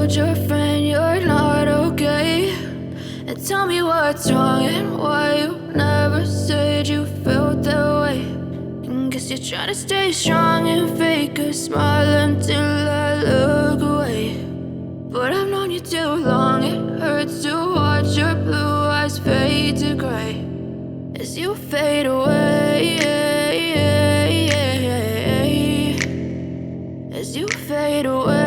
told your friend you're not okay, and tell me what's wrong and why you never said you felt that way. And guess you're trying to stay strong and fake a smile until I look away. But I've known you too long, it hurts to watch your blue eyes fade to gray as you fade away, as you fade away.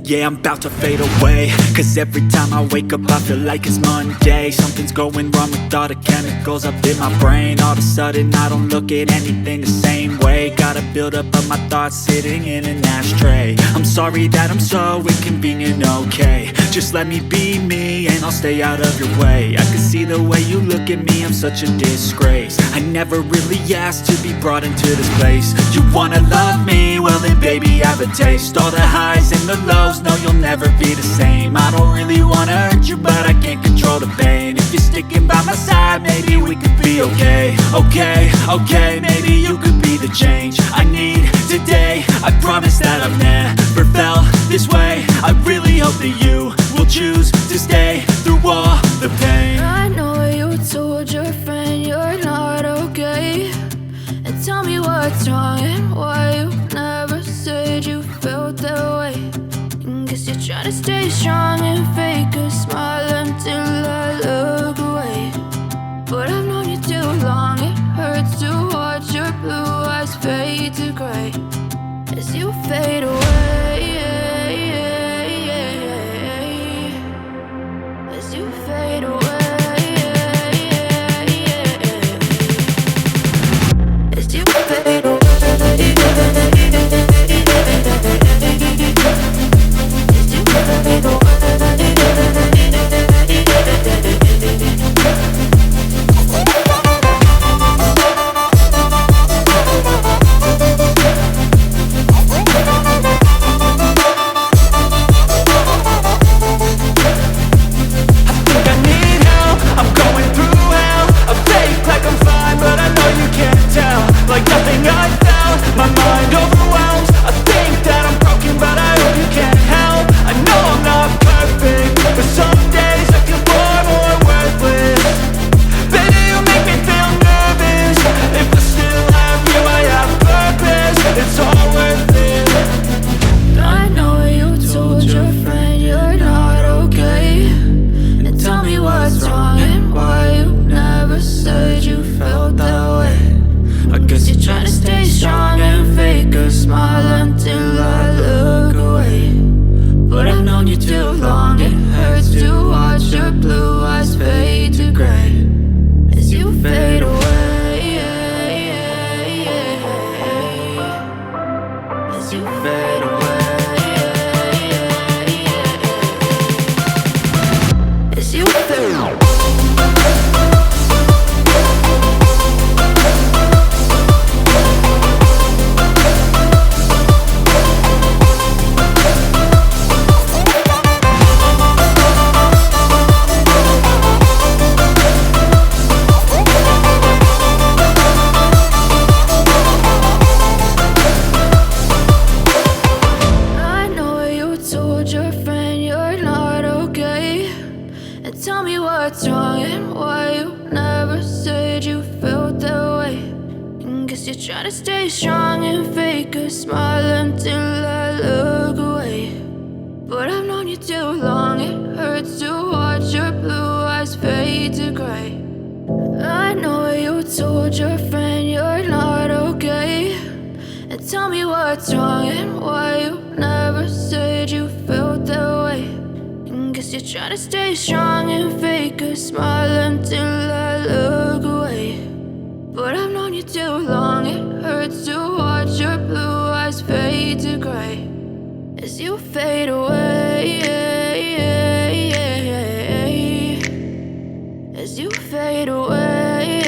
Yeah, I'm about to fade away, cause every time I wake up I feel like it's Monday. Something's going wrong with all the chemicals up in my brain. All of a sudden I don't look at anything the same way. Got a buildup of my thoughts sitting in an ashtray. I'm sorry that I'm so inconvenient, okay. Just let me be me and I'll stay out of your way. I can see the way you look at me, I'm such a disgrace. I never really asked to be brought into this place. You wanna love me? Well then baby have a taste. All the highs and the lows, no, you'll never be the same. I don't really wanna hurt you, but I can't control the pain. If you're sticking by my side, maybe we could be okay. Okay, maybe you could be the change I need today. I promise that I've never felt this way. I really hope that you will choose to stay through all the pain. I know you told your friend you're not okay, and tell me what's wrong and why you never said you felt that way. Guess you're trying to stay strong and fake a smile until I look away. But I've known you too long, it hurts to watch your blue eyes fade to gray as you fade away, as you fade away, as you fade away. Try to stay strong and fake a smile until I look away. But I've known you too long, it hurts to watch your blue eyes fade to gray as you fade away, as you fade away.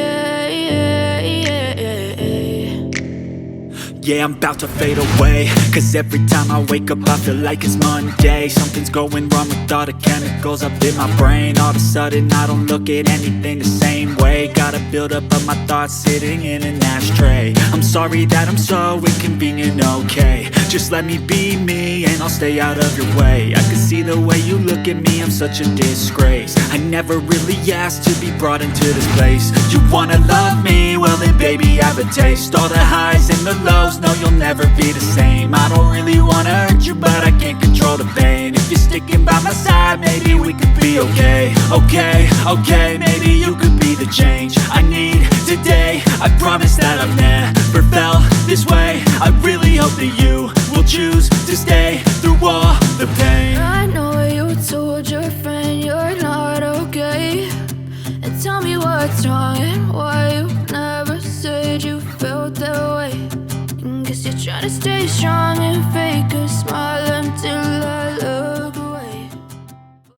Yeah, I'm about to fade away, cause every time I wake up I feel like it's Monday. Something's going wrong with all the chemicals up in my brain. All of a sudden I don't look at anything the same way. Gotta build up of my thoughts sitting in an ashtray. I'm sorry that I'm so inconvenient, okay. Just let me be me and I'll stay out of your way. I can see the way you look at me, I'm such a disgrace. I never really asked to be brought into this place. You wanna love me? Well then baby have a taste. All the highs and the lows, no you'll never be the same. I don't really wanna hurt you but I can't control the pain. If you're sticking by my side maybe we could be okay. Okay, maybe you could be the change I need today. I promise that I've never felt this way. I really hope that you will choose to stay through all the pain. I know you told your friend you're not okay, and tell me what's wrong and why you never said you felt that way. And guess you're trying to stay strong and